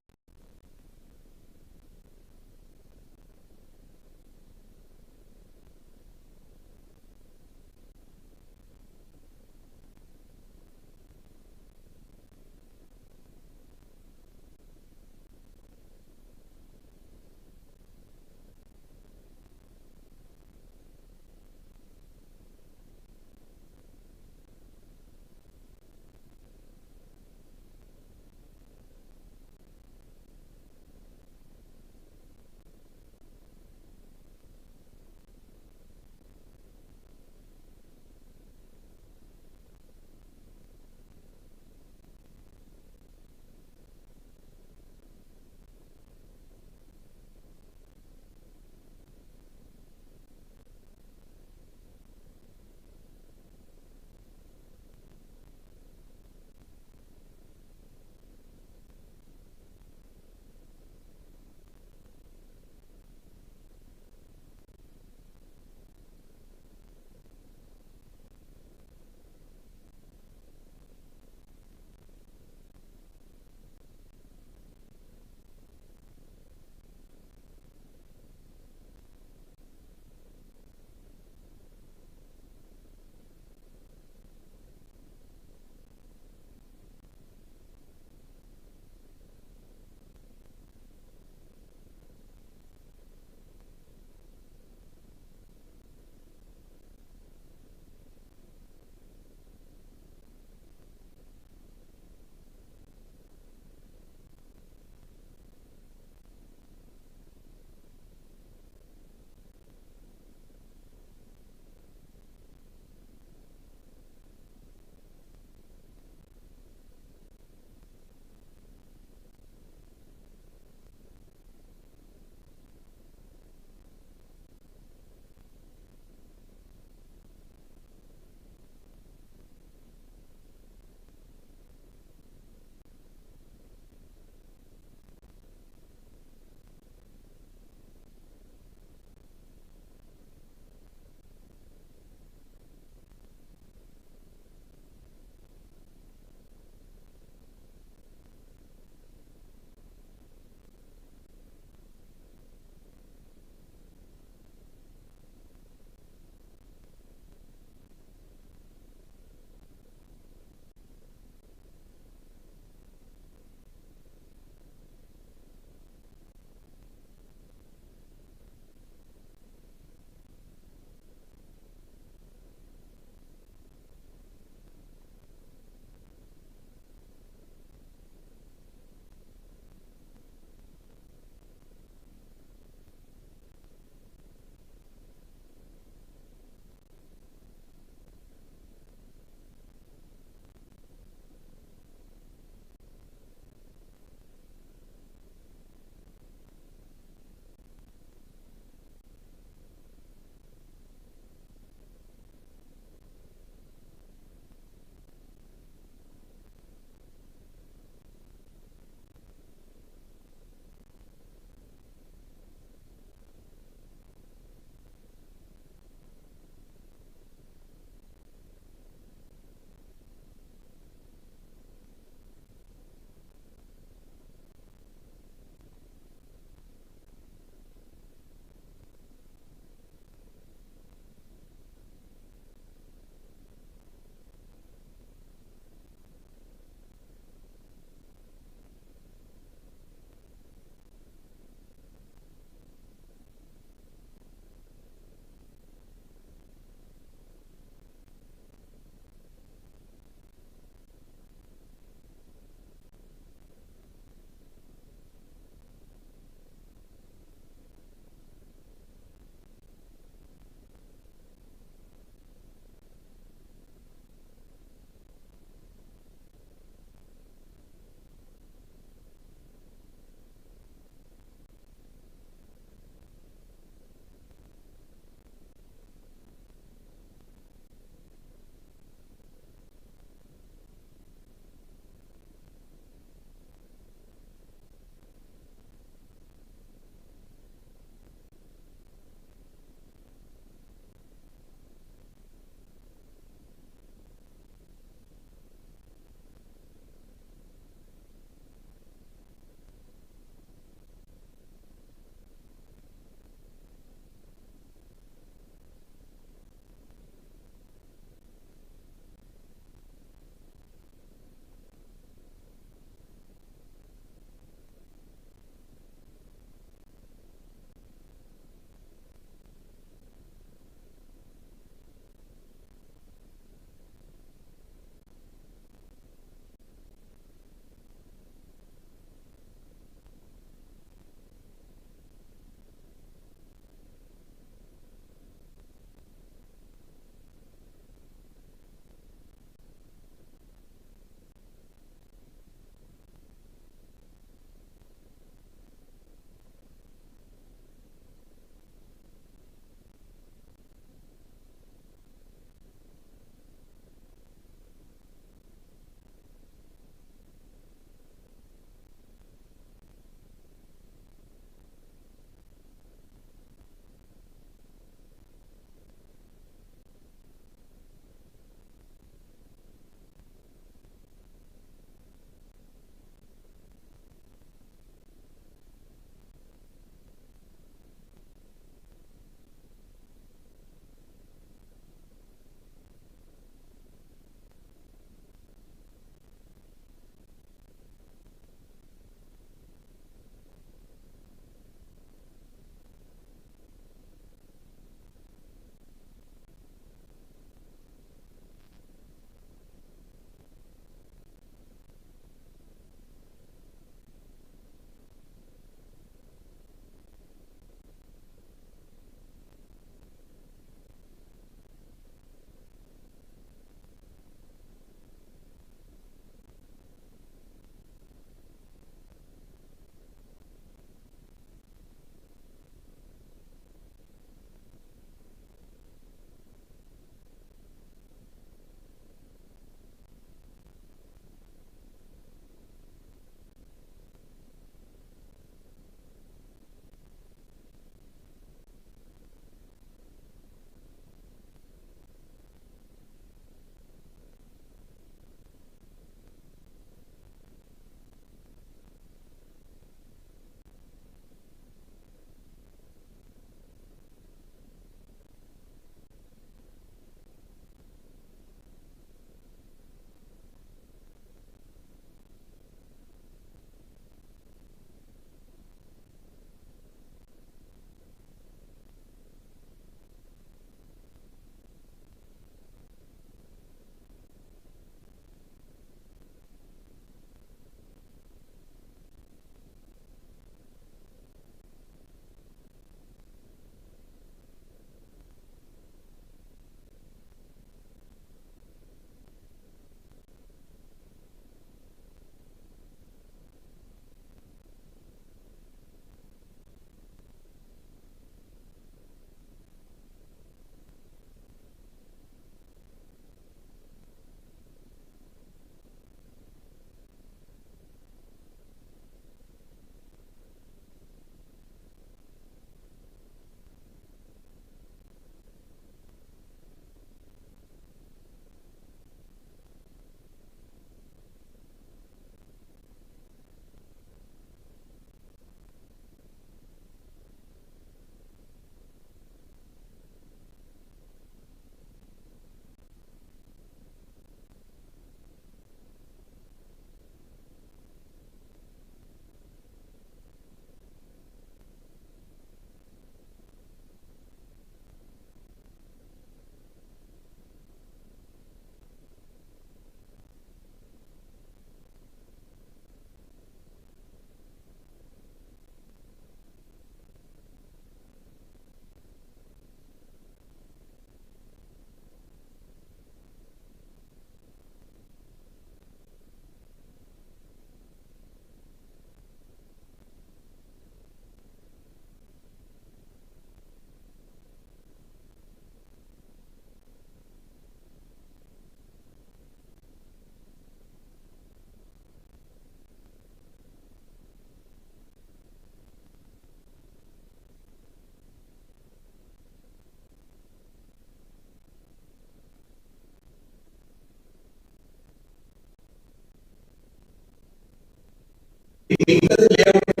మిగతాది layout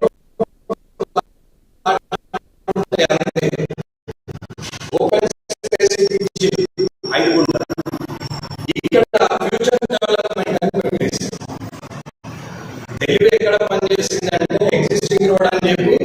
open space ఇచ్చి 5 గుంటలు ఇక్కడ future development అని పెట్టేసి railway ఎక్కడ పనిచేసింది అంటే existing road అని చెప్పి